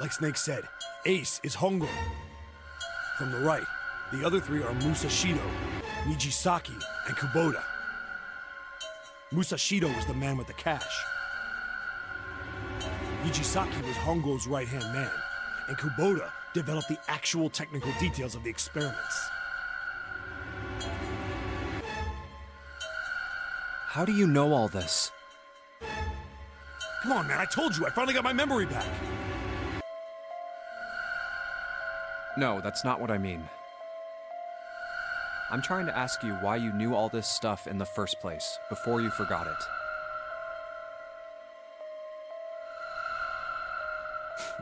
Like Snake said, Ace is Hongo. From the right, the other three are Musashido, Nijisaki, and Kubota. Musashido was the man with the cash. Nijisaki was Hongo's right-hand man, and Kubota developed the actual technical details of the experiments. How do you know all this? Come on, man, I told you, I finally got my memory back. No, that's not what I mean. I'm trying to ask you why you knew all this stuff in the first place, before you forgot it.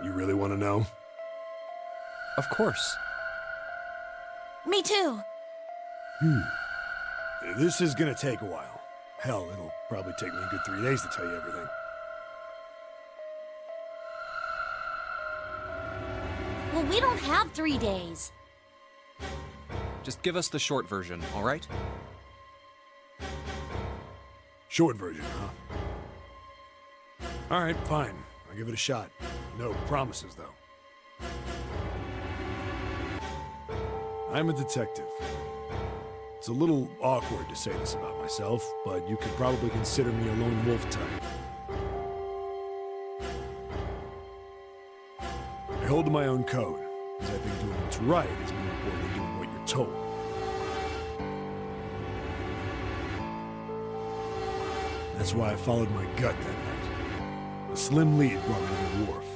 You really want to know? Of course. Me too. This is gonna take a while. Hell, it'll probably take me a good 3 days to tell you everything. Well, we don't have 3 days. Just give us the short version, all right? Short version, huh? Alright, fine. I'll give it a shot. No promises, though. I'm a detective. It's a little awkward to say this about myself, but you could probably consider me a lone wolf type. I hold to my own code, because I think doing what's right is more important than doing what you're told. That's why I followed my gut that night. A slim lead brought me to the wharf.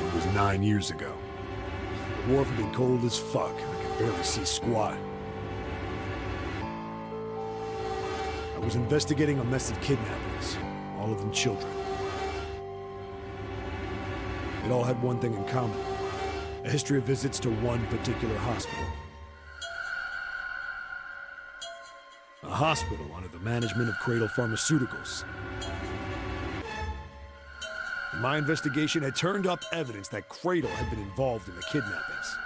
It was 9 years ago. The wharf had been cold as fuck, and I could barely see squat. I was investigating a mess of kidnappings, all of them children. It all had one thing in common, a history of visits to one particular hospital. A hospital under the management of Cradle Pharmaceuticals. My investigation had turned up evidence that Cradle had been involved in the kidnappings.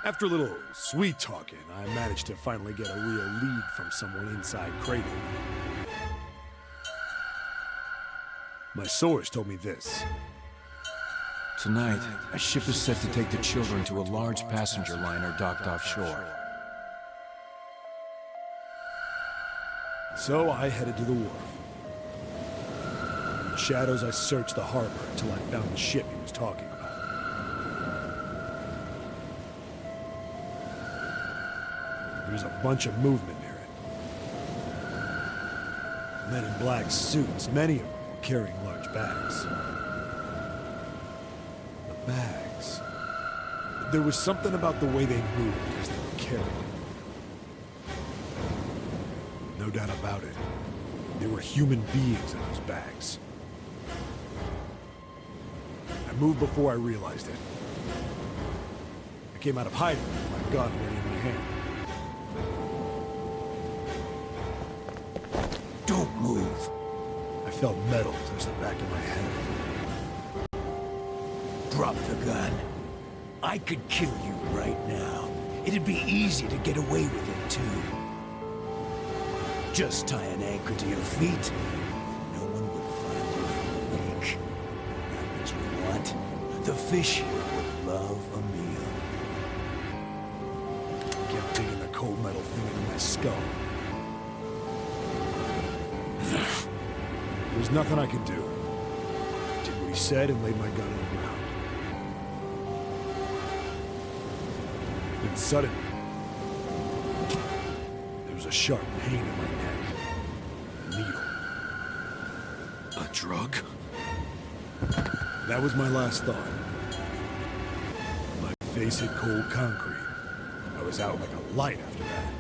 After a little sweet-talking, I managed to finally get a real lead from someone inside Cradle. My source told me this. Tonight, a ship is set to take the children to a large passenger liner docked offshore. So I headed to the wharf. In the shadows, I searched the harbor until I found the ship he was talking about. There was a bunch of movement near it. Men in black suits, many of them were carrying large bags. The bags. There was something about the way they moved as they were carried. No doubt about it. There were human beings in those bags. I moved before I realized it. I came out of hiding with my gun ready in my hand. Don't move. I felt metal touch the back of my head. Drop the gun. I could kill you right now. It'd be easy to get away with it, too. Just tie an anchor to your feet. No one would find you for a week. But you know what? The fish here would love a meal. I kept digging the cold metal thing into my skull. There was nothing I could do. I did what he said and laid my gun on the ground. Then suddenly, there was a sharp pain in my neck. A needle. A drug? That was my last thought. My face hit cold concrete. I was out like a light after that.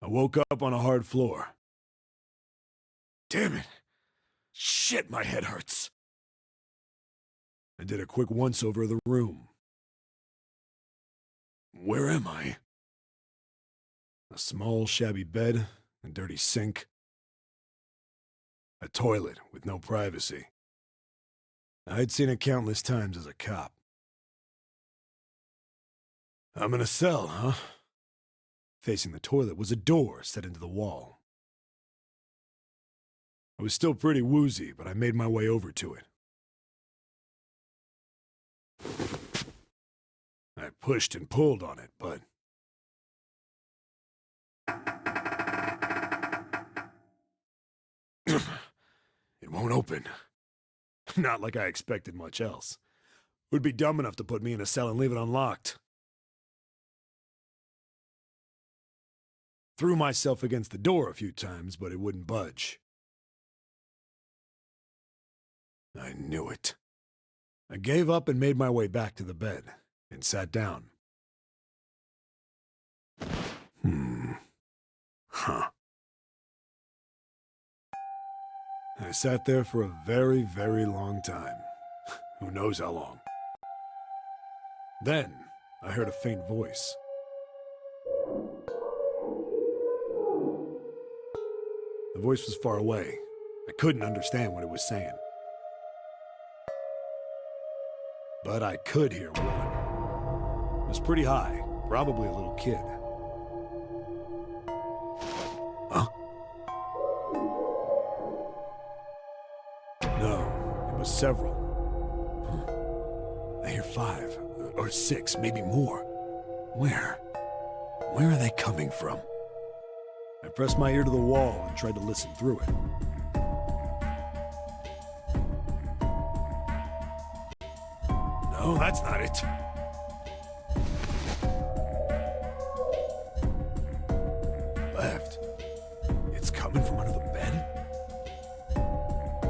I woke up on a hard floor. Damn it! Shit, my head hurts. I did a quick once-over of the room. Where am I? A small, shabby bed, a dirty sink. A toilet with no privacy. I'd seen it countless times as a cop. I'm in a cell, huh? Facing the toilet was a door set into the wall. I was still pretty woozy, but I made my way over to it. I pushed and pulled on it, but... it won't open. Not like I expected much else. Would be dumb enough to put me in a cell and leave it unlocked. Threw myself against the door a few times, but it wouldn't budge. I knew it. I gave up and made my way back to the bed, and sat down. Huh. I sat there for a very, very long time. Who knows how long. Then, I heard a faint voice. The voice was far away. I couldn't understand what it was saying. But I could hear one. It was pretty high, probably a little kid. Huh? No, it was several. I hear 5, or 6, maybe more. Where? Where are they coming from? I pressed my ear to the wall and tried to listen through it. No, that's not it. Left. It's coming from under the bed?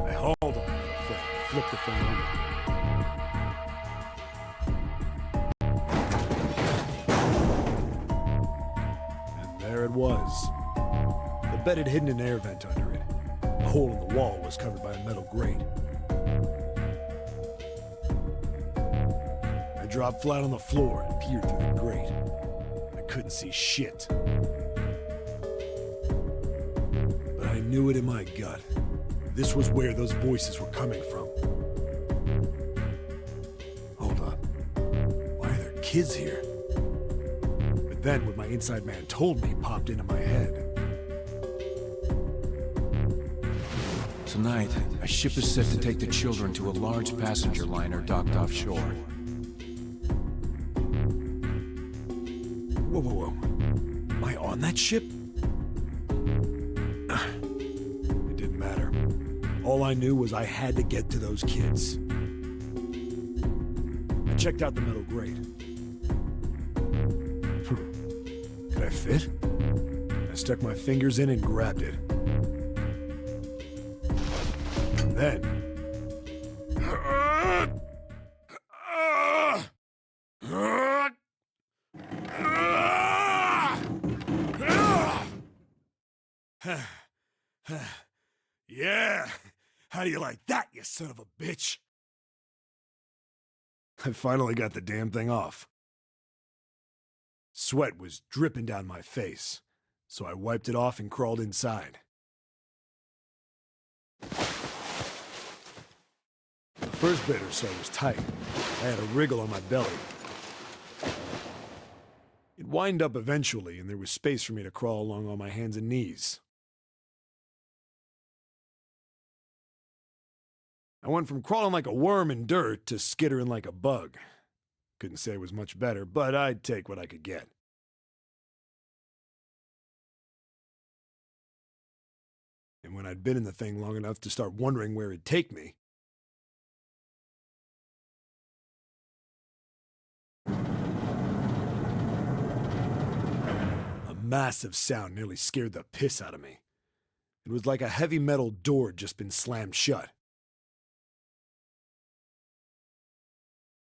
I hauled on the metal frame, flipped the thing over. And there it was. The bed had hidden an air vent under it. The hole in the wall was covered by a metal grate. I dropped flat on the floor and peered through the grate. I couldn't see shit. But I knew it in my gut. This was where those voices were coming from. Hold on. Why are there kids here? But then what my inside man told me popped into my head. Tonight, a ship is set to take the children to a large passenger liner docked offshore. Whoa, whoa, whoa. Am I on that ship? It didn't matter. All I knew was I had to get to those kids. I checked out the metal grate. Could I fit? I stuck my fingers in and grabbed it. Then... yeah! How do you like that, you son of a bitch? I finally got the damn thing off. Sweat was dripping down my face, so I wiped it off and crawled inside. The first bit or so was tight. I had a wriggle on my belly. It wind up eventually, and there was space for me to crawl along on my hands and knees. I went from crawling like a worm in dirt to skittering like a bug. Couldn't say it was much better, but I'd take what I could get. And when I'd been in the thing long enough to start wondering where it'd take me, a massive sound nearly scared the piss out of me. It was like a heavy metal door had just been slammed shut.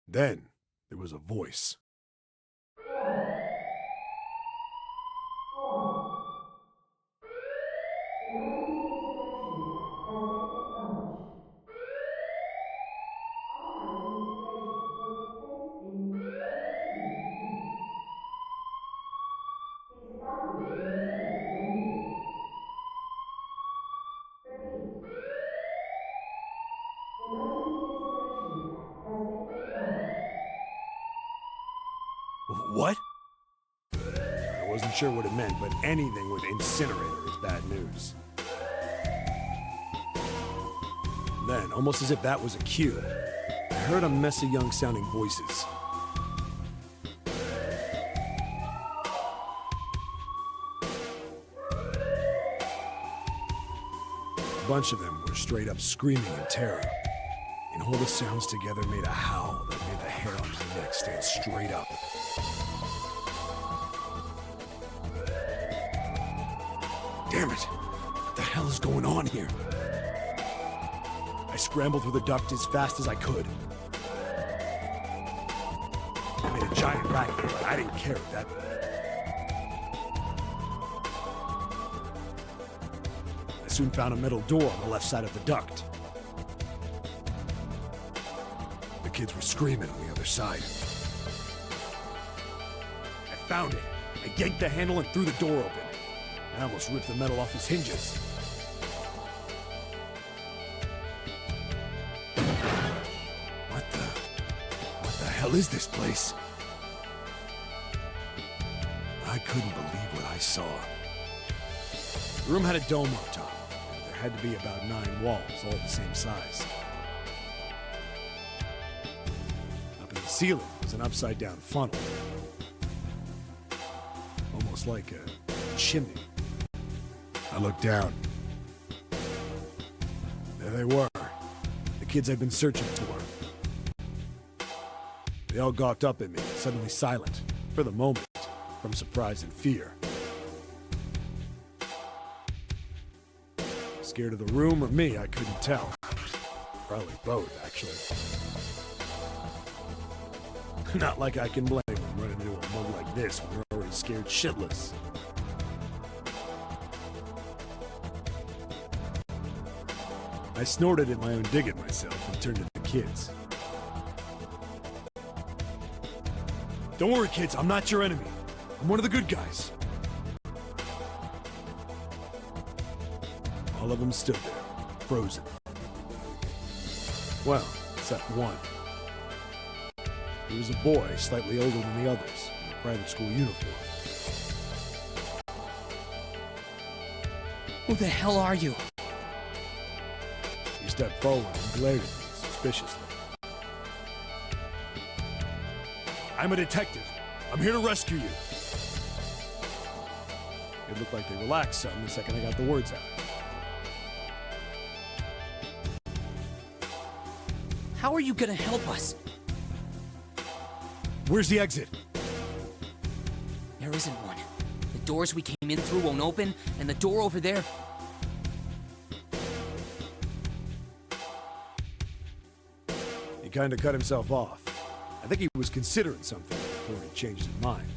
Then, there was a voice. What? Wasn't sure what it meant, but anything with incinerator is bad news. Then, almost as if that was a cue, I heard a mess of young-sounding voices. A bunch of them were straight up screaming in terror, and all the sounds together made a howl that made the hair on my neck stand straight up. Damn it! What the hell is going on here? I scrambled through the duct as fast as I could. I made a giant racket, but I didn't care at that point. I soon found a metal door on the left side of the duct. The kids were screaming on the other side. I found it. I yanked the handle and threw the door open. I almost ripped the metal off its hinges. What the hell is this place? I couldn't believe what I saw. The room had a dome up top, and there had to be about 9 walls, all the same size. Up in the ceiling was an upside-down funnel. Almost like a chimney. I looked down. There they were, the kids I'd been searching for. They all gawked up at me, suddenly silent, for the moment, from surprise and fear. Scared of the room or me, I couldn't tell. Probably both, actually. Not like I can blame them running into a mug like this when they're already scared shitless. I snorted at my own dig at myself and turned to the kids. Don't worry, kids, I'm not your enemy. I'm one of the good guys. All of them stood there, frozen. Well, except one. He was a boy, slightly older than the others, in a private school uniform. Who the hell are you? He stepped forward and glared at me suspiciously. I'm a detective. I'm here to rescue you. It looked like they relaxed some the second I got the words out. How are you gonna help us? Where's the exit? There isn't one. The doors we came in through won't open, and the door over there... He kind of cut himself off. I think he was considering something before he changed his mind.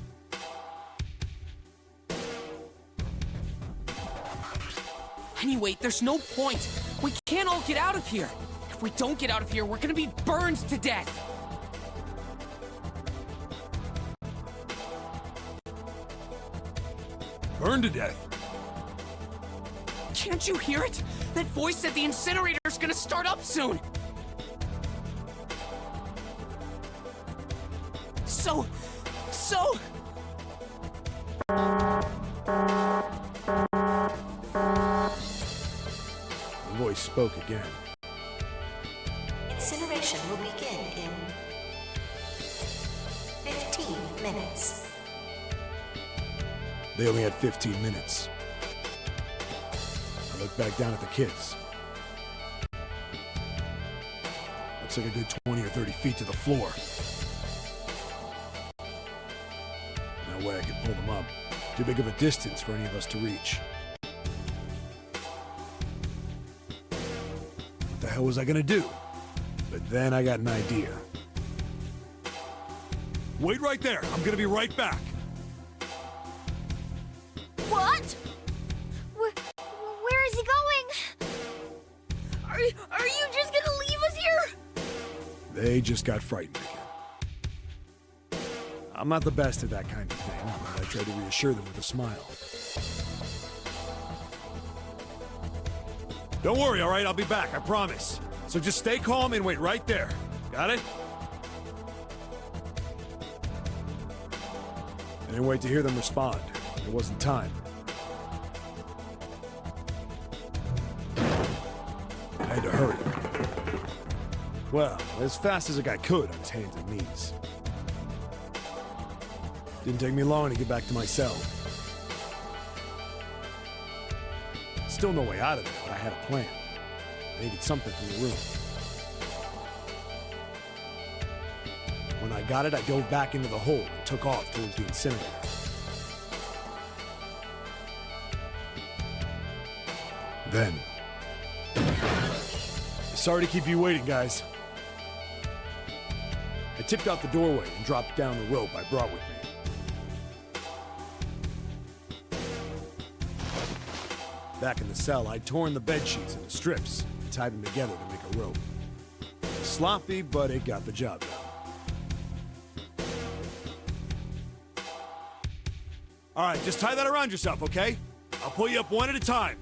Anyway, there's no point. We can't all get out of here. If we don't get out of here, we're gonna be burned to death. Burned to death? Can't you hear it? That voice said the incinerator's gonna start up soon. So... The voice spoke again. Incineration will begin in 15 minutes. They only had 15 minutes. I looked back down at the kids. Looks like a good 20 or 30 feet to the floor. No way I could pull them up. Too big of a distance for any of us to reach. What the hell was I gonna do? But then I got an idea. Wait right there. I'm gonna be right back. What? Where is he going? Are you just gonna leave us here? They just got frightened again. I'm not the best at that kind of thing, but I tried to reassure them with a smile. Don't worry, all right? I'll be back, I promise. So just stay calm and wait right there. Got it? I didn't wait to hear them respond. There wasn't time. I had to hurry. Well, as fast as a guy could on his hands and knees. Didn't take me long to get back to my cell. Still no way out of it, but I had a plan. I needed something from the room. When I got it, I dove back into the hole and took off towards the incinerator. Then... Sorry to keep you waiting, guys. I tipped out the doorway and dropped down the rope I brought with me. Back in the cell, I'd torn the bed sheets into strips and tied them together to make a rope. Sloppy, but it got the job done. All right, just tie that around yourself, okay? I'll pull you up one at a time.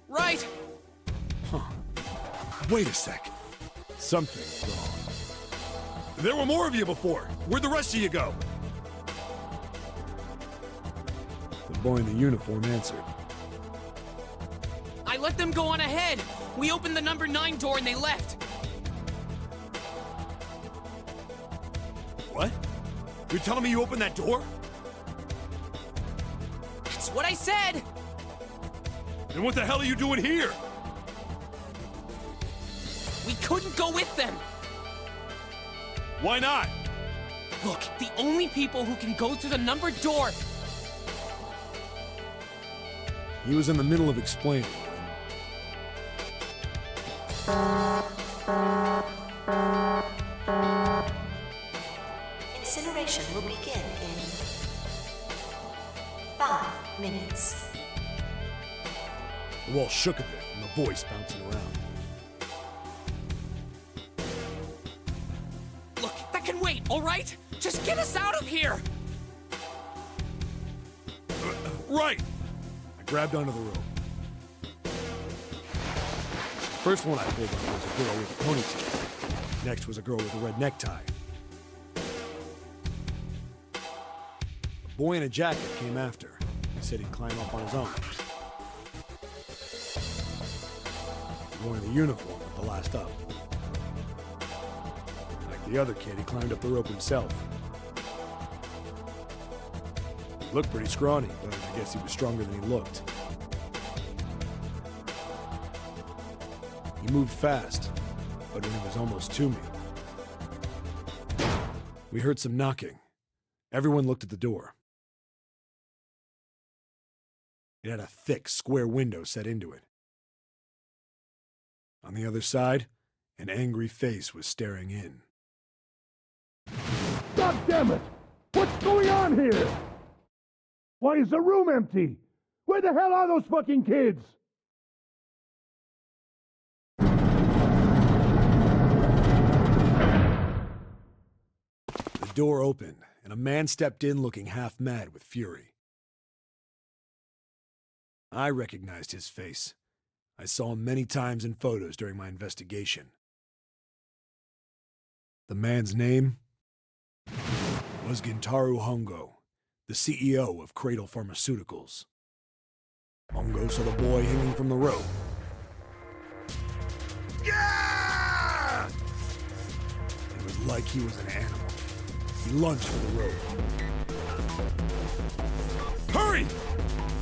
Right! Wait a sec. Something's wrong. There were more of you before. Where'd the rest of you go? The boy in the uniform answered. I let them go on ahead. We opened the number 9 door and they left. What? You're telling me you opened that door? That's what I said! Then what the hell are you doing here? We couldn't go with them! Why not? Look, the only people who can go through the numbered door... He was in the middle of explaining Incineration will begin in 5 minutes. The wall shook a bit and the voice bouncing around. Look, that can wait, all right? Just get us out of here! Right! I grabbed onto the rope. First one I pulled on was a girl with a ponytail. Next was a girl with a red necktie. A boy in a jacket came after. He said he'd climb up on his own. The boy in the uniform was the last up. Like the other kid, he climbed up the rope himself. He looked pretty scrawny, but I guess he was stronger than he looked. He moved fast, but when he was almost to me, we heard some knocking. Everyone looked at the door. It had a thick, square window set into it. On the other side, an angry face was staring in. God damn it! What's going on here? Why is the room empty? Where the hell are those fucking kids? The door opened, and a man stepped in looking half mad with fury. I recognized his face. I saw him many times in photos during my investigation. The man's name was Gintaro Hongo, the CEO of Cradle Pharmaceuticals. Hongo saw the boy hanging from the rope. Yeah! It was like he was an animal. He lunged for the rope. Hurry!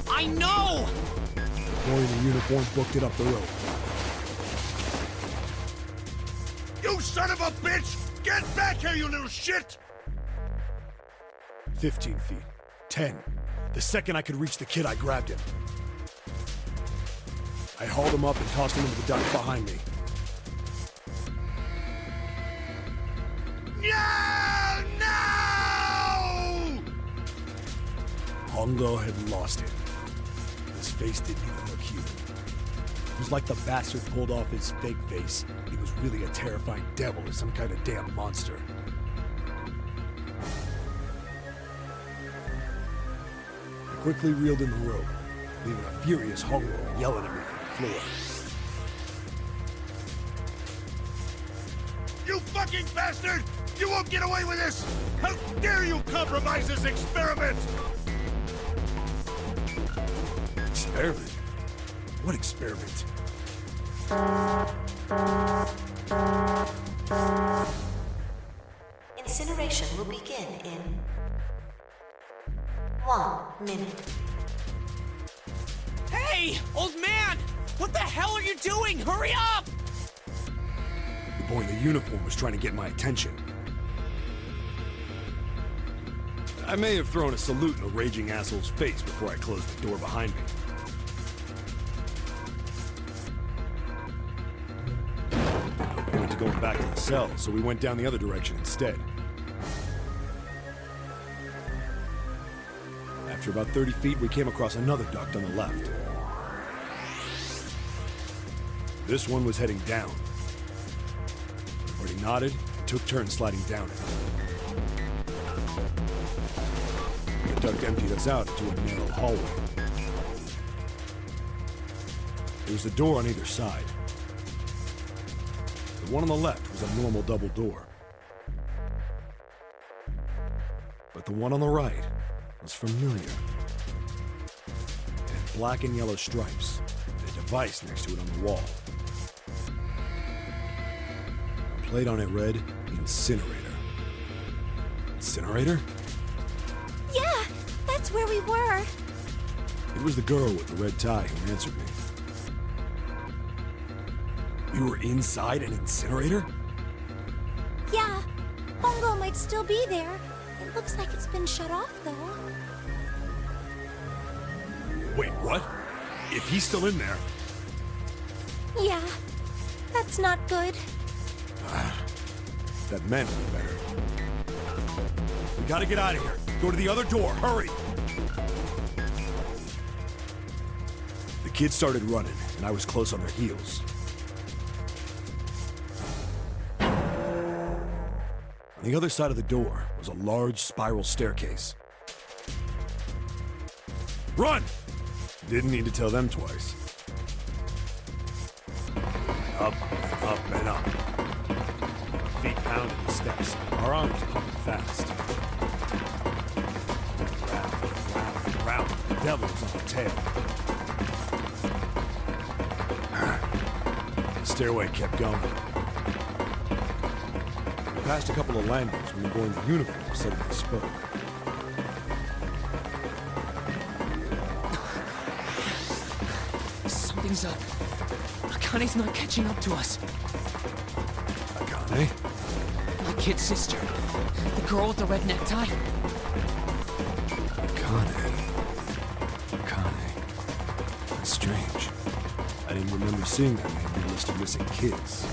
I know! The boy in the uniform booked it up the rope. You son of a bitch! Get back here, you little shit! 15 feet. 10. The second I could reach the kid, I grabbed him. I hauled him up and tossed him into the duct behind me. No! No! Hongo had lost it. His face didn't even look human. It was like the bastard pulled off his fake face. He was really a terrifying devil or some kind of damn monster. I quickly reeled in the rope, leaving a furious Hongo yelling at me from the floor. You fucking bastard! You won't get away with this! How dare you compromise this experiment! Experiment? What experiment? Incineration will begin in 1 minute. Hey, old man! What the hell are you doing? Hurry up! The boy in the uniform was trying to get my attention. I may have thrown a salute in the raging asshole's face before I closed the door behind me. I went to going back to the cell, so we went down the other direction instead. After about 30 feet, we came across another duct on the left. This one was heading down. Everybody nodded and took turns sliding down it. The duct emptied us out into a narrow hallway. There was a door on either side. The one on the left was a normal double door. But the one on the right was familiar. It had black and yellow stripes, and a device next to it on the wall. A plate on it read, Incinerator. Incinerator? Yeah, that's where we were. It was the girl with the red tie who answered me. We were inside an incinerator? Yeah, Bongo might still be there. It looks like it's been shut off, though. Wait, what? If he's still in there... Yeah, that's not good. That meant better. We gotta get out of here. Go to the other door, hurry! The kids started running, and I was close on their heels. On the other side of the door was a large spiral staircase. Run! Didn't need to tell them twice. Up and up and up. Our feet pounded the steps, our arms pumping fast. Round, round, round. The devil was on our tail. The stairway kept going. We passed a couple of landings when the boy in the uniform suddenly spoke. Something's up. Akane's not catching up to us. Akane? My kid's sister. The girl with the red necktie. Akane. That's strange. I didn't remember seeing that name on the list of missing kids.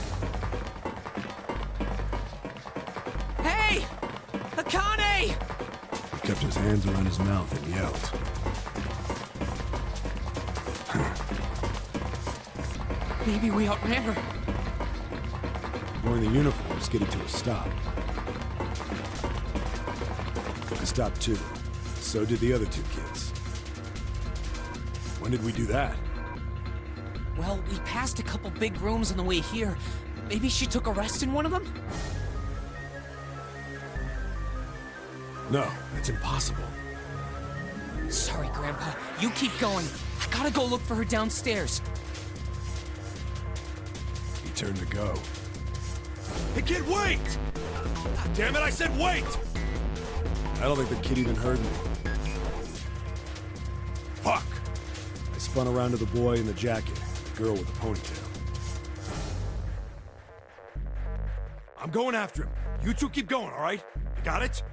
Hey! Akane! He kept his hands around his mouth and yelled. Maybe we outran her. The boy in the uniform skidded to a stop. I stopped too. So did the other two kids. When did we do that? Well, we passed a couple big rooms on the way here. Maybe she took a rest in one of them? No, that's impossible. Sorry, Grandpa. You keep going. I gotta go look for her downstairs. He turned to go. Hey, kid, wait! God damn it, I said wait! I don't think the kid even heard me. Fuck! I spun around to the boy in the jacket, the girl with the ponytail. I'm going after him. You two keep going, all right? You got it?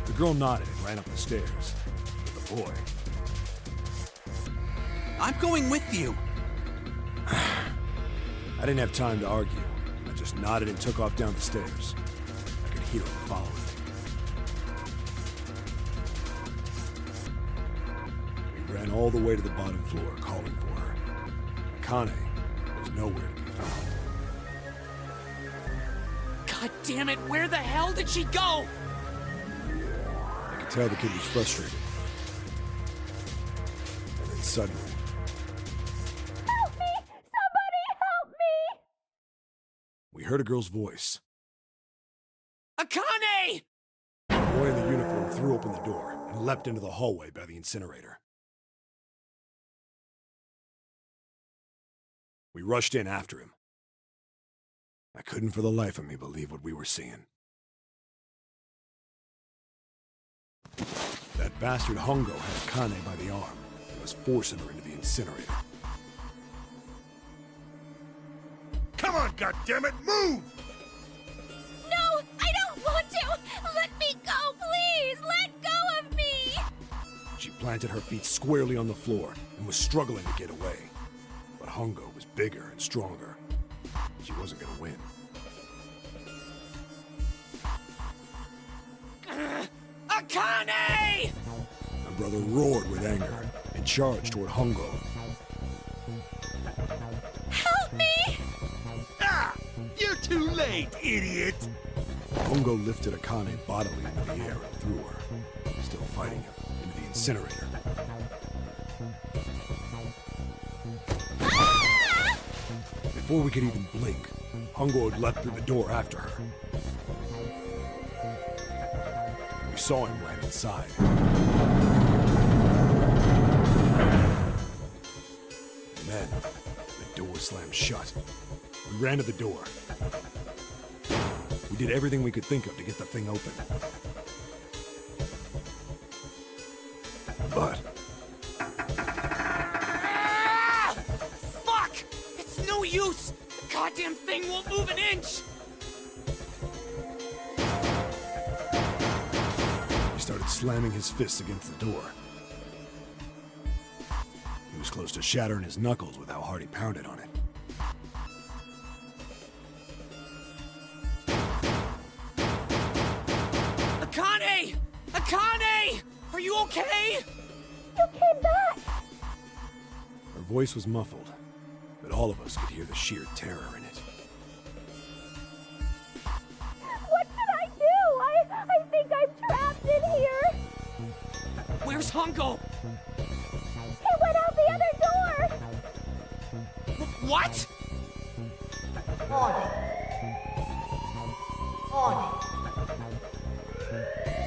The girl nodded and ran up the stairs. With the boy. I'm going with you. I didn't have time to argue. I just nodded and took off down the stairs. I could hear him following me. We ran all the way to the bottom floor, calling for her. Akane was nowhere to be found. God damn it, where the hell did she go? I could tell the kid was frustrated. And then suddenly... Help me! Somebody help me! we heard a girl's voice. Akane! The boy in the uniform threw open the door and leapt into the hallway by the incinerator. We rushed in after him. I couldn't for the life of me believe what we were seeing. That bastard Hongo had Akane by the arm and was forcing her into the incinerator. Come on, goddammit, move! No, I don't want to! Let me go, please! Let go of me! She planted her feet squarely on the floor and was struggling to get away. But Hongo was bigger and stronger. She wasn't gonna win. Akane! My brother roared with anger and charged toward Hongo. Help me! Ah! You're too late, idiot! Hongo lifted Akane bodily into the air and threw her, still fighting him, into the incinerator. Before we could even blink, Hongo had leapt through the door after her. We saw him land inside. And then, the door slammed shut. We ran to the door. We did everything we could think of to get the thing open. But Fuck! It's no use! The goddamn thing won't move an inch! he started slamming his fists against the door. He was close to shattering his knuckles with how hard he pounded on it. Akane! Akane! Are you okay? You came back! Her voice was muffled, but all of us could hear the sheer terror in it. What should I do? I think I'm trapped in here! Where's Hongo? He went out the other door! What? Warning. Warning.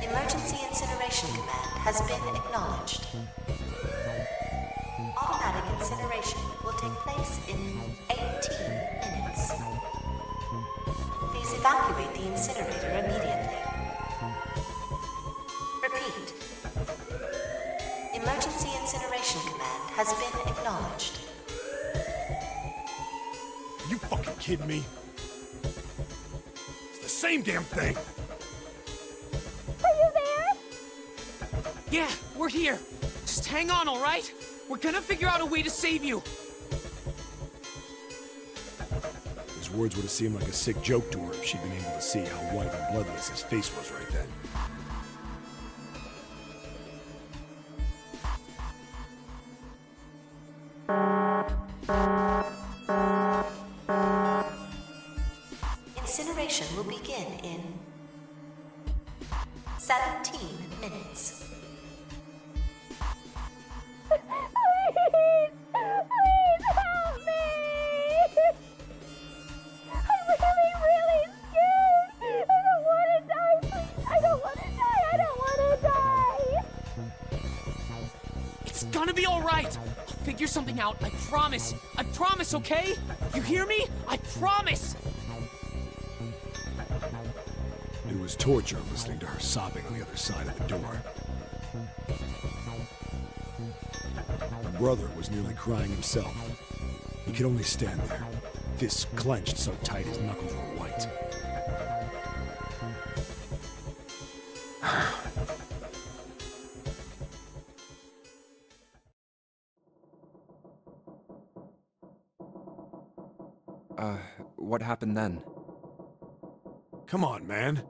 Emergency incineration command has been acknowledged. Automatic incineration will take place in 18 minutes. Please evacuate the incinerator immediately. Repeat. Emergency incineration command has been acknowledged. You fucking kidding me? It's the same damn thing! Are you there? Yeah, we're here. Just hang on, alright? We're gonna figure out a way to save you. His words would have seemed like a sick joke to her if she'd been able to see how white and bloodless his face was right then. Incineration will begin in 17 minutes. Please! Please help me! I'm really, really scared! I don't want to die, please! I don't want to die! I don't want to die! It's gonna be alright. I'll figure something out. I promise. I promise, okay? You hear me? I promise! It was torture listening to her sobbing on the other side of the door. Her brother was nearly crying himself. He could only stand there, fists clenched so tight his knuckles were white. What happened then? Come on, man.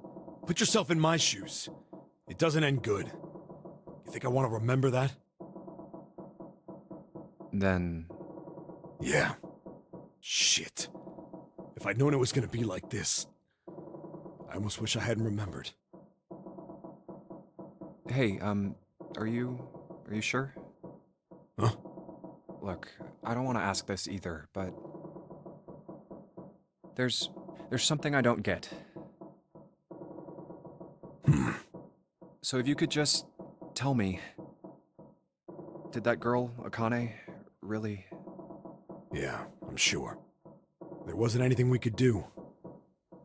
Put yourself in my shoes. It doesn't end good. You think I want to remember that? Then... Yeah. Shit. If I'd known it was gonna be like this, I almost wish I hadn't remembered. Hey, are you sure? Huh? Look, I don't want to ask this either, but... There's There's something I don't get. So if you could just tell me, did that girl, Akane, really... Yeah, I'm sure. There wasn't anything we could do.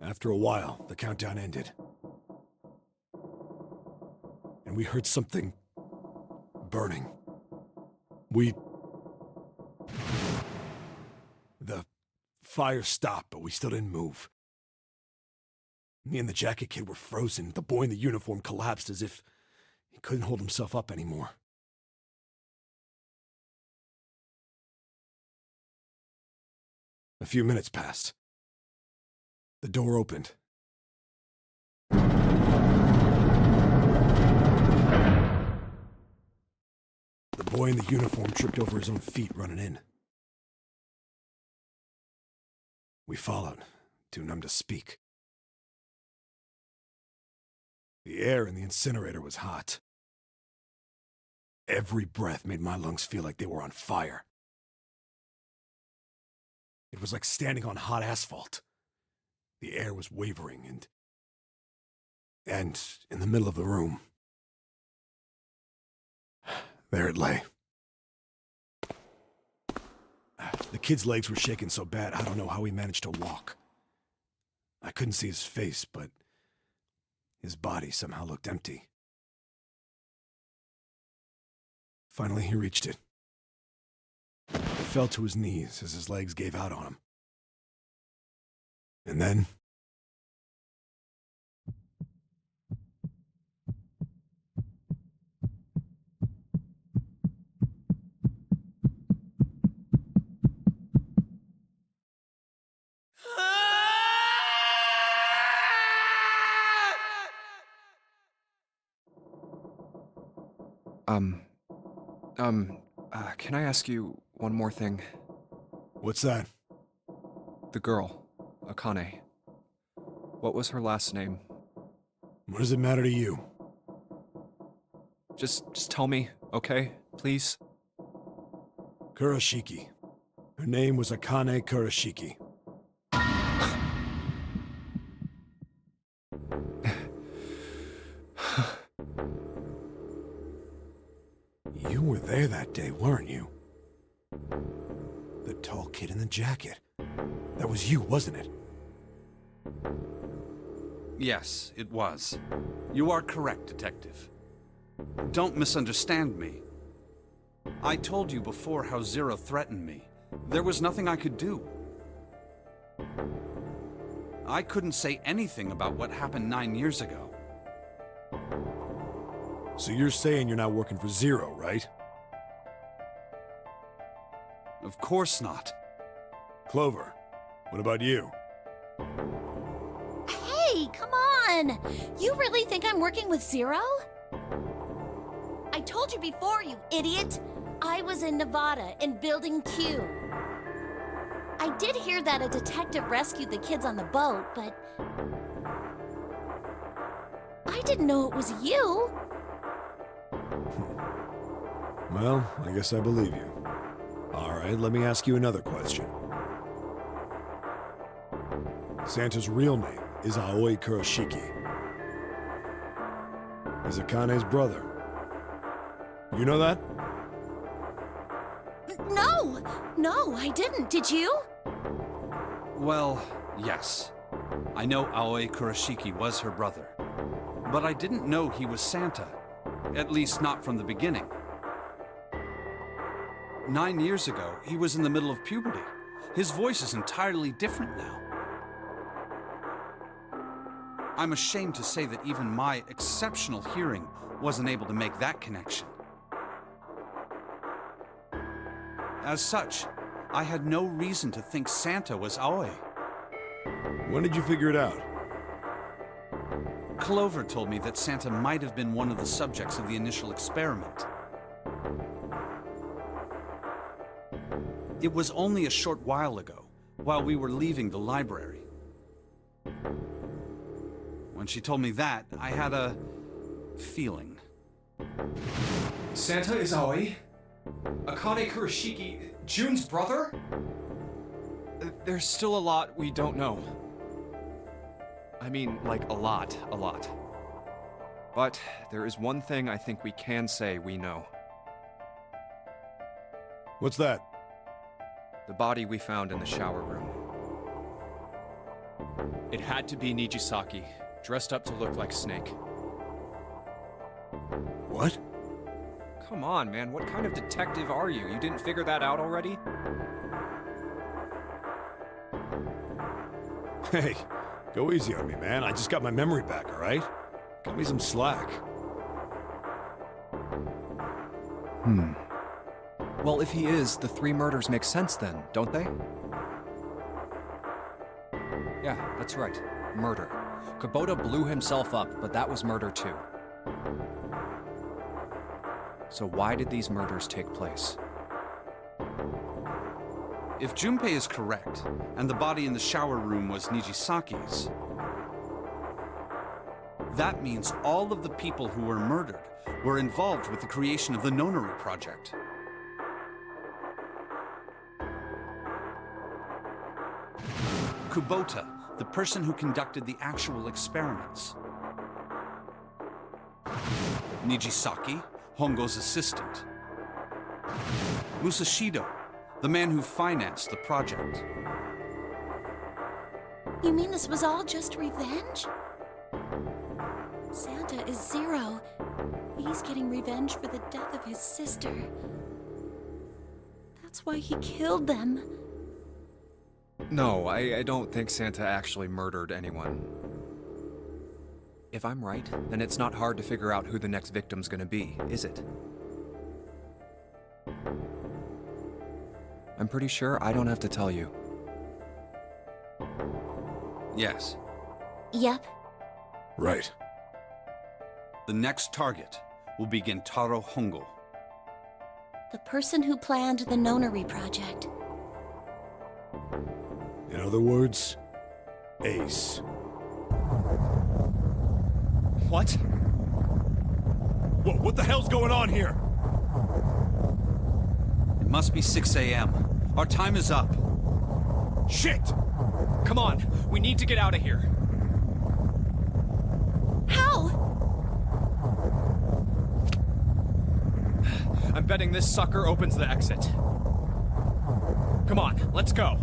After a while, the countdown ended. And we heard something... burning. The fire stopped, but we still didn't move. Me and the jacket kid were frozen. The boy in the uniform collapsed as if he couldn't hold himself up anymore. A few minutes passed. The door opened. The boy in the uniform tripped over his own feet running in. We followed, too numb to speak. The air in the incinerator was hot. Every breath made my lungs feel like they were on fire. It was like standing on hot asphalt. The air was wavering and in the middle of the room, there it lay. The kid's legs were shaking so bad, I don't know how he managed to walk. I couldn't see his face, but his body somehow looked empty. Finally, he reached it. He fell to his knees as his legs gave out on him. And then... Can I ask you one more thing? What's that? The girl, Akane. What was her last name? What does it matter to you? Just tell me, okay? Please? Kurashiki. Her name was Akane Kurashiki. You were there that day, weren't you? The tall kid in the jacket. That was you, wasn't it? Yes, it was. You are correct, Detective. Don't misunderstand me. I told you before how Zero threatened me. There was nothing I could do. I couldn't say anything about what happened 9 years ago. So you're saying you're not working for Zero, right? Of course not. Clover, what about you? Hey, come on! You really think I'm working with Zero? I told you before, you idiot! I was in Nevada, in Building Q. I did hear that a detective rescued the kids on the boat, but... I didn't know it was you! Well, I guess I believe you. All right, let me ask you another question. Santa's real name is Aoi Kurashiki. He's Akane's brother. You know that? No, I didn't. Did you? Well, yes. I know Aoi Kurashiki was her brother. But I didn't know he was Santa. At least not from the beginning. 9 years ago, he was in the middle of puberty. His voice is entirely different now. I'm ashamed to say that even my exceptional hearing wasn't able to make that connection. As such, I had no reason to think Santa was Aoi. When did you figure it out? Clover told me that Santa might have been one of the subjects of the initial experiment. It was only a short while ago, while we were leaving the library. When she told me that, I had a feeling. Santa is Aoi? Akane Kurashiki, June's brother? There's still a lot we don't know. I mean, like, a lot. But there is one thing I think we can say we know. What's that? The body we found in the shower room. It had to be Nijisaki, dressed up to look like Snake. What? Come on, man, what kind of detective are you? You didn't figure that out already? Hey, go easy on me, man. I just got my memory back, all right? Cut me some slack. Well, if he is, the 3 murders make sense then, don't they? Yeah, that's right. Murder. Kubota blew himself up, but that was murder too. So why did these murders take place? If Junpei is correct, and the body in the shower room was Nijisaki's, that means all of the people who were murdered were involved with the creation of the Nonary project. Kubota, the person who conducted the actual experiments. Nijisaki, Hongo's assistant. Musashido, the man who financed the project. You mean this was all just revenge? Santa is Zero. He's getting revenge for the death of his sister. That's why he killed them. No, I don't think Santa actually murdered anyone. If I'm right, then it's not hard to figure out who the next victim's gonna be, is it? I'm pretty sure I don't have to tell you. Yes. Yep. Right. The next target will be Gentaro Hongo. The person who planned the Nonary project. In other words, Ace. What? What the hell's going on here? It must be 6 a.m. Our time is up. Shit! Come on, we need to get out of here. How? I'm betting this sucker opens the exit. Come on, let's go.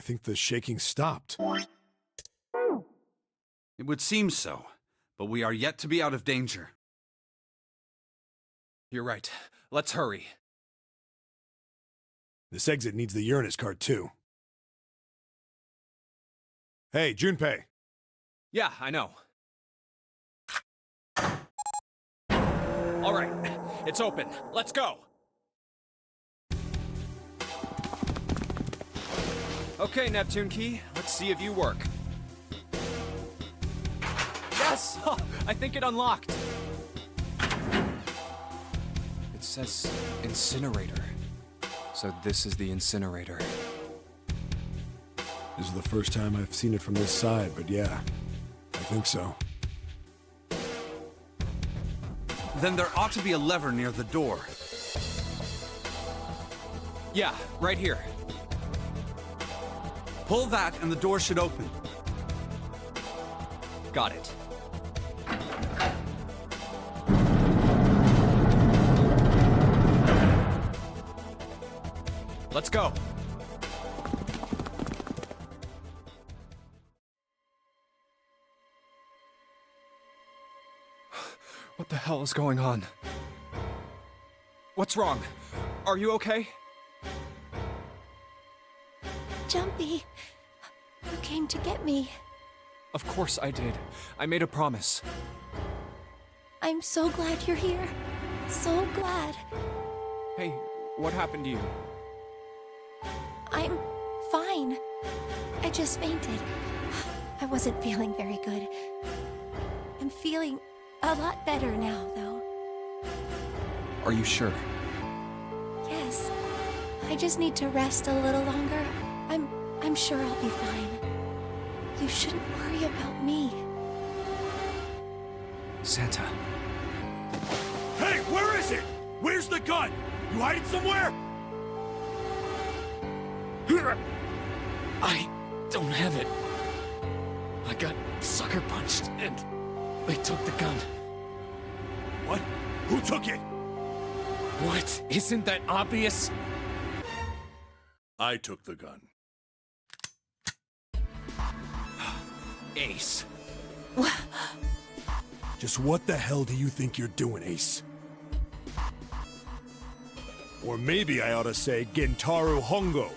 think the shaking stopped. It would seem so, but we are yet to be out of danger. You're right. Let's hurry. This exit needs the Uranus card, too. Hey, Junpei. Yeah, I know. All right, it's open. Let's go. Okay, Neptune Key, let's see if you work. Yes! I think it unlocked. It says incinerator. So this is the incinerator. This is the first time I've seen it from this side, but yeah, I think so. Then there ought to be a lever near the door. Yeah, right here. Pull that and the door should open. Got it. Let's go. What the hell is going on? What's wrong? Are you okay? Jumpy, you came to get me. Of course I did. I made a promise. I'm so glad you're here. So glad. Hey, what happened to you? I'm fine. I just fainted. I wasn't feeling very good. I'm feeling a lot better now, though. Are you sure? Yes. I just need to rest a little longer. I'm sure I'll be fine. You shouldn't worry about me. Santa. Hey, where is it? Where's the gun? You hide it somewhere? I don't have it. I got sucker punched and they took the gun. What? Who took it? What? Isn't that obvious? I took the gun. Ace. Just what the hell do you think you're doing, Ace? Or maybe I ought to say Gentaro Hongo,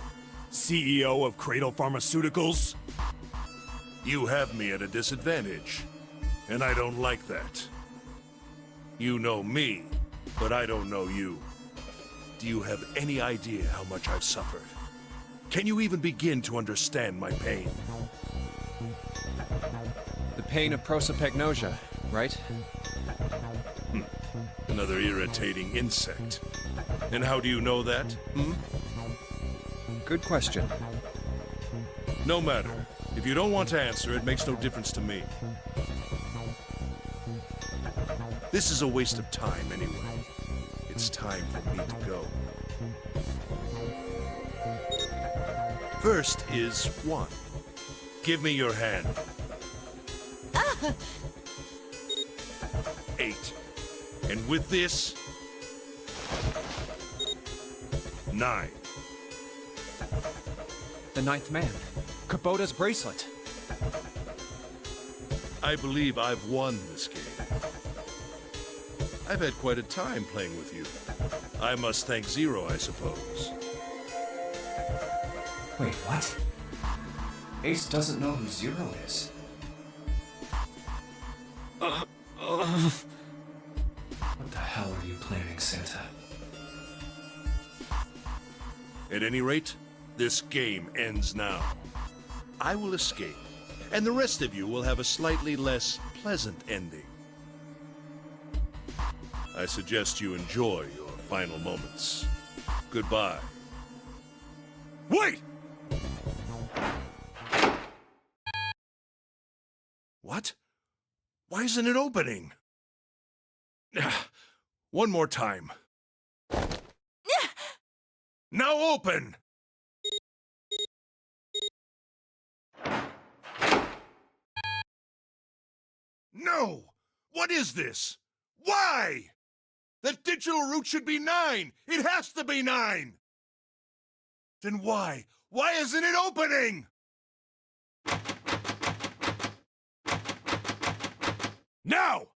CEO of Cradle Pharmaceuticals? You have me at a disadvantage, and I don't like that. You know me, but I don't know you. Do you have any idea how much I've suffered? Can you even begin to understand my pain? The pain of prosopagnosia, right? Another irritating insect. And how do you know that? Good question. No matter. If you don't want to answer, it makes no difference to me. This is a waste of time anyway. It's time for me to go. First is 1. Give me your hand. 8. And with this, 9. The ninth man. Kubota's bracelet. I believe I've won this game. I've had quite a time playing with you. I must thank Zero, I suppose. Wait, what? Ace doesn't know who Zero is. What the hell are you planning, Santa? At any rate, this game ends now. I will escape, and the rest of you will have a slightly less pleasant ending. I suggest you enjoy your final moments. Goodbye. Wait! What? Why isn't it opening? One more time. Now open! No! What is this? Why? That digital root should be 9! It has to be 9! Then why Why isn't it opening? Now!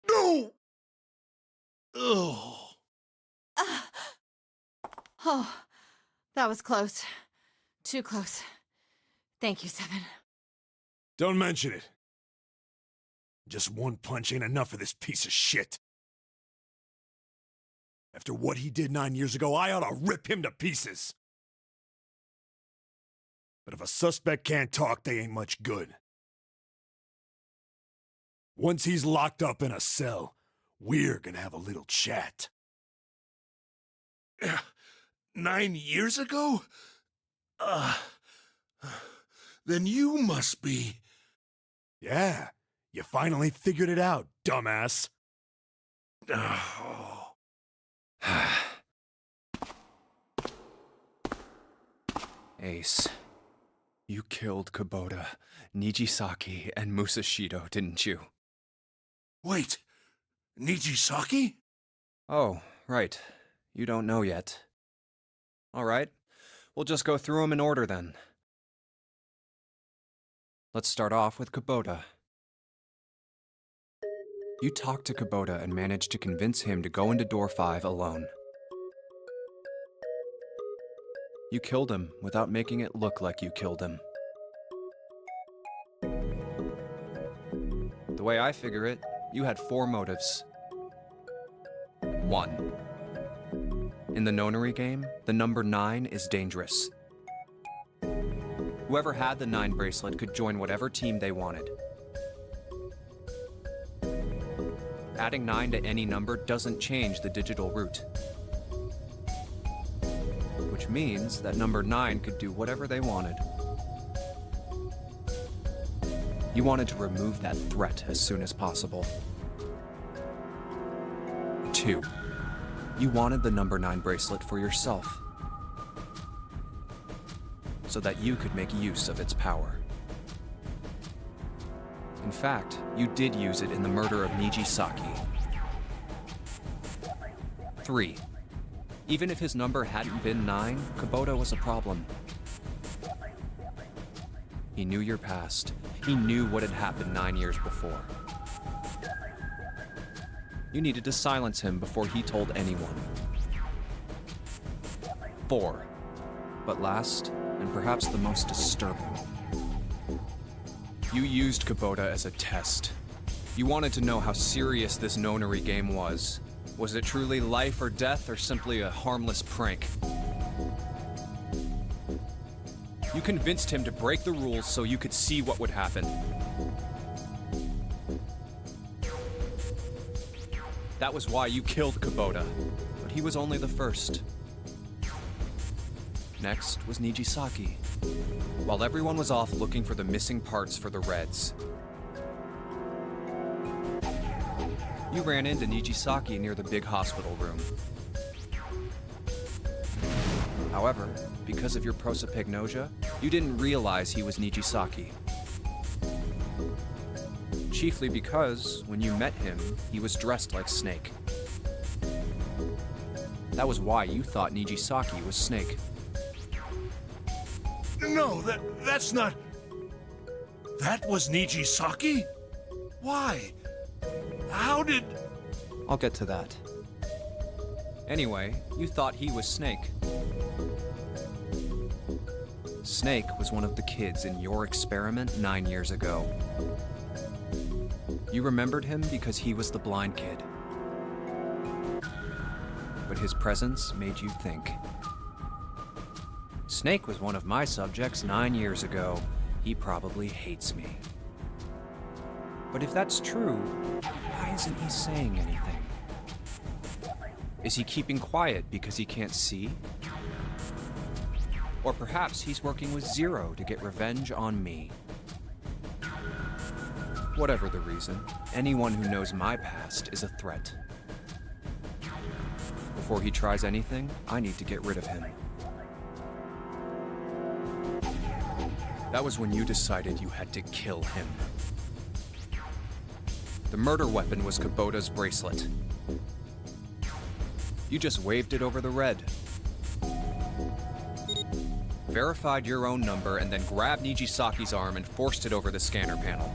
No! Ugh. Oh, that was close. Too close. Thank you, Seven. Don't mention it. Just one punch ain't enough for this piece of shit. After what he did 9 years ago, I ought to rip him to pieces. But if a suspect can't talk, they ain't much good. Once he's locked up in a cell, we're gonna have a little chat. 9 years ago? Then you must be... Yeah, you finally figured it out, dumbass. Oh. Ace, you killed Kubota, Nijisaki, and Musashido, didn't you? Wait, Nijisaki? Oh, right. You don't know yet. All right. We'll just go through them in order then. Let's start off with Kubota. You talked to Kubota and managed to convince him to go into door 5 alone. You killed him without making it look like you killed him. The way I figure it, you had 4 motives. 1. In the Nonary game, the number 9 is dangerous. Whoever had the 9 bracelet could join whatever team they wanted. Adding 9 to any number doesn't change the digital route. Which means that number 9 could do whatever they wanted. You wanted to remove that threat as soon as possible. 2. You wanted the number 9 bracelet for yourself, so that you could make use of its power. In fact, you did use it in the murder of Nijisaki. 3. Even if his number hadn't been 9, Kubota was a problem. He knew your past. He knew what had happened 9 years before. You needed to silence him before he told anyone. 4. But last, and perhaps the most disturbing, you used Kubota as a test. You wanted to know how serious this Nonary game was. Was it truly life or death, or simply a harmless prank? You convinced him to break the rules so you could see what would happen. That was why you killed Kubota, but he was only the first. Next was Nijisaki. While everyone was off looking for the missing parts for the Reds, you ran into Nijisaki near the big hospital room. However, because of your prosopagnosia, you didn't realize he was Nijisaki. Chiefly because, when you met him, he was dressed like Snake. That was why you thought Nijisaki was Snake. No, that's not... That was Nijisaki? Why? How did... I'll get to that. Anyway, you thought he was Snake. Snake was one of the kids in your experiment 9 years ago. You remembered him because he was the blind kid. But his presence made you think. Snake was one of my subjects 9 years ago. He probably hates me. But if that's true, why isn't he saying anything? Is he keeping quiet because he can't see? Or perhaps he's working with Zero to get revenge on me. Whatever the reason, anyone who knows my past is a threat. Before he tries anything, I need to get rid of him. That was when you decided you had to kill him. The murder weapon was Kubota's bracelet. You just waved it over the red. Verified your own number and then grabbed Nijisaki's arm and forced it over the scanner panel.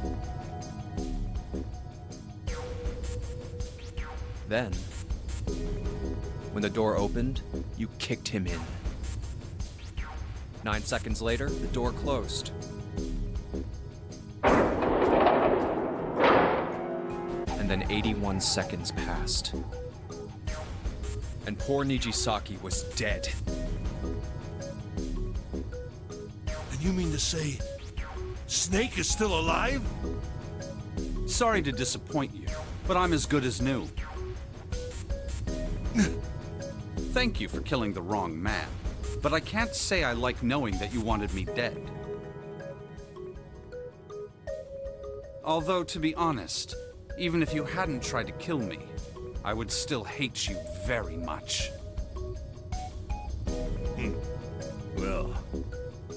Then, when the door opened, you kicked him in. 9 seconds later, the door closed. And then 81 seconds passed. And poor Nijisaki was dead. And you mean to say Snake is still alive? Sorry to disappoint you, but I'm as good as new. Thank you for killing the wrong man, but I can't say I like knowing that you wanted me dead. Although, to be honest, even if you hadn't tried to kill me, I would still hate you very much. Well,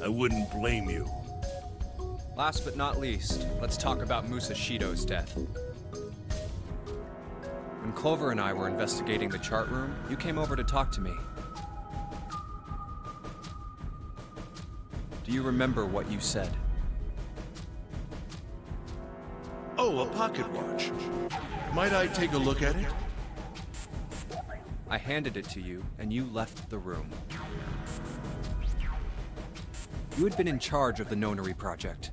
I wouldn't blame you. Last but not least, let's talk about Musashido's death. When Clover and I were investigating the chart room, you came over to talk to me. Do you remember what you said? Oh, a pocket watch. Might I take a look at it? I handed it to you, and you left the room. You had been in charge of the Nonary project.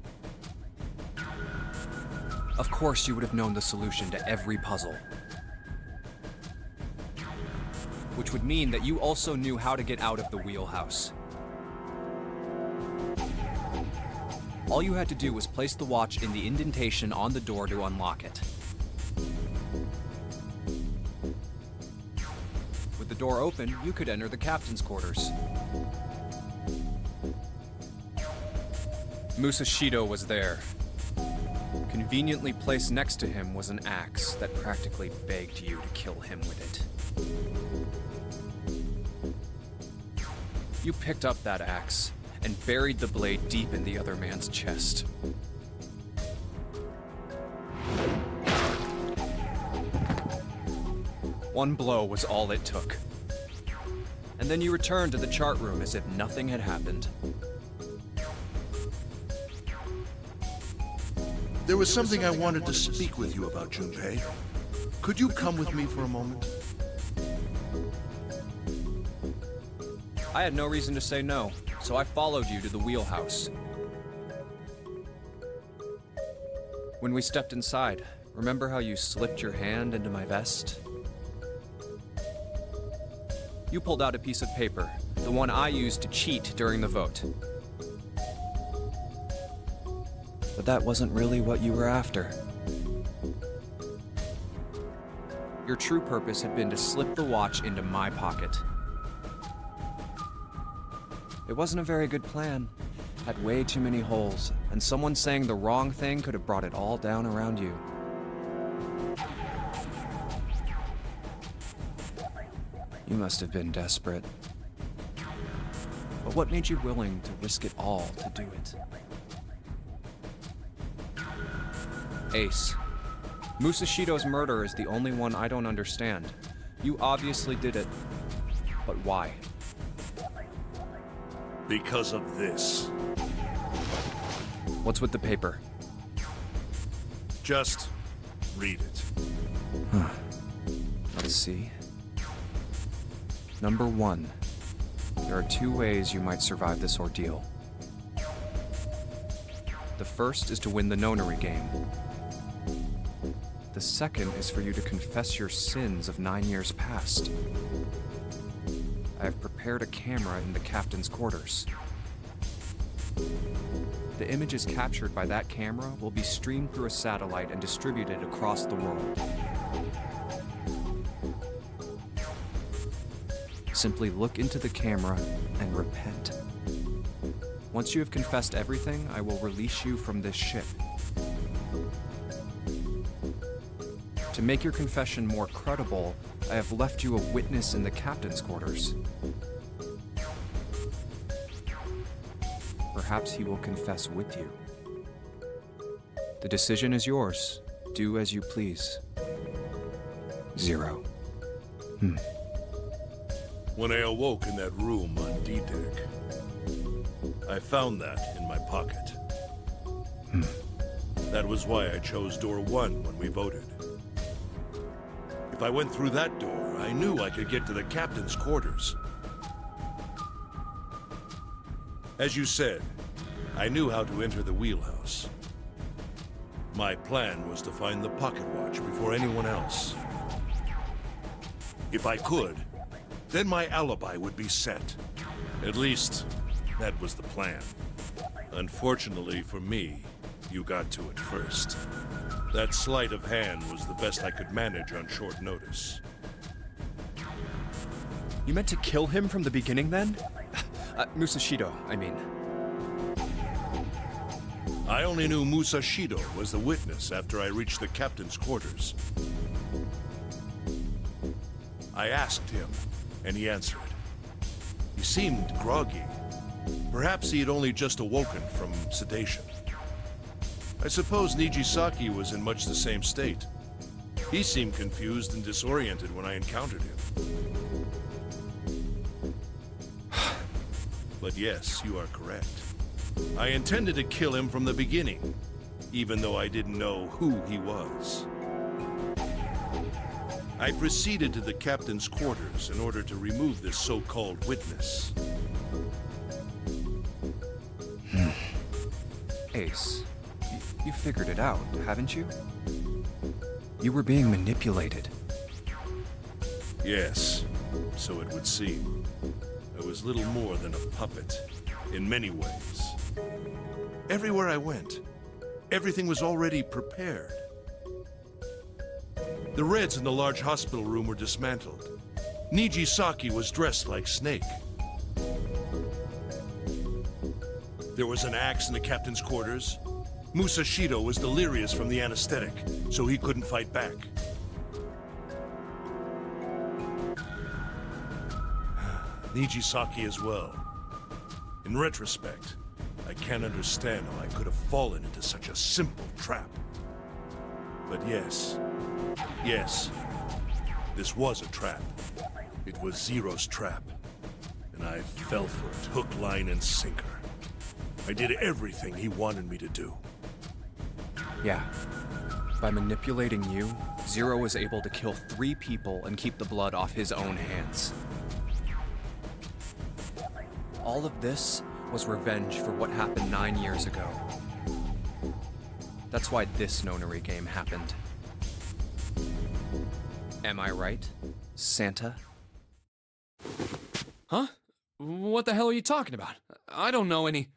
Of course you would have known the solution to every puzzle. Which would mean that you also knew how to get out of the wheelhouse. All you had to do was place the watch in the indentation on the door to unlock it. With the door open, you could enter the captain's quarters. Musashido was there. Conveniently placed next to him was an axe that practically begged you to kill him with it. You picked up that axe and buried the blade deep in the other man's chest. One blow was all it took. And then you returned to the chart room as if nothing had happened. There was something I wanted to speak with you about, Junpei. Could you come with me for a moment? I had no reason to say no, so I followed you to the wheelhouse. When we stepped inside, remember how you slipped your hand into my vest? You pulled out a piece of paper, the one I used to cheat during the vote. But that wasn't really what you were after. Your true purpose had been to slip the watch into my pocket. It wasn't a very good plan. Had way too many holes, and someone saying the wrong thing could have brought it all down around you. You must have been desperate. But what made you willing to risk it all to do it? Ace, Musashido's murder is the only one I don't understand. You obviously did it, but why? Because of this. What's with the paper? Just read it. Let's see. Number 1. There are 2 ways you might survive this ordeal. The first is to win the Nonary game. The second is for you to confess your sins of 9 years past. I have prepared a camera in the captain's quarters. The images captured by that camera will be streamed through a satellite and distributed across the world. Simply look into the camera and repent. Once you have confessed everything, I will release you from this ship. To make your confession more credible, I have left you a witness in the captain's quarters. Perhaps he will confess with you. The decision is yours. Do as you please. 0. When I awoke in that room on D-Deck, I found that in my pocket. That was why I chose door 1 when we voted. If I went through that door, I knew I could get to the captain's quarters. As you said, I knew how to enter the wheelhouse. My plan was to find the pocket watch before anyone else. If I could, then my alibi would be set. At least, that was the plan. Unfortunately for me, you got to it first. That sleight of hand was the best I could manage on short notice. You meant to kill him from the beginning then? Musashido, I mean. I only knew Musashido was the witness after I reached the captain's quarters. I asked him, and he answered. He seemed groggy. Perhaps he had only just awoken from sedation. I suppose Nijisaki was in much the same state. He seemed confused and disoriented when I encountered him. But yes, you are correct. I intended to kill him from the beginning, even though I didn't know who he was. I proceeded to the captain's quarters in order to remove this so-called witness. Ace, you figured it out, haven't you? You were being manipulated. Yes, so it would seem. I was little more than a puppet, in many ways. Everywhere I went, everything was already prepared. The Reds in the large hospital room were dismantled. Nijisaki was dressed like Snake. There was an axe in the captain's quarters. Musashido was delirious from the anesthetic, so he couldn't fight back. Nijisaki as well. In retrospect, I can't understand how I could have fallen into such a simple trap. But yes, this was a trap. It was Zero's trap, and I fell for it, hook, line, and sinker. I did everything he wanted me to do. Yeah. By manipulating you, Zero was able to kill 3 people and keep the blood off his own hands. All of this was revenge for what happened 9 years ago. That's why this Nonary game happened. Am I right, Santa? Huh? What the hell are you talking about? I don't know any...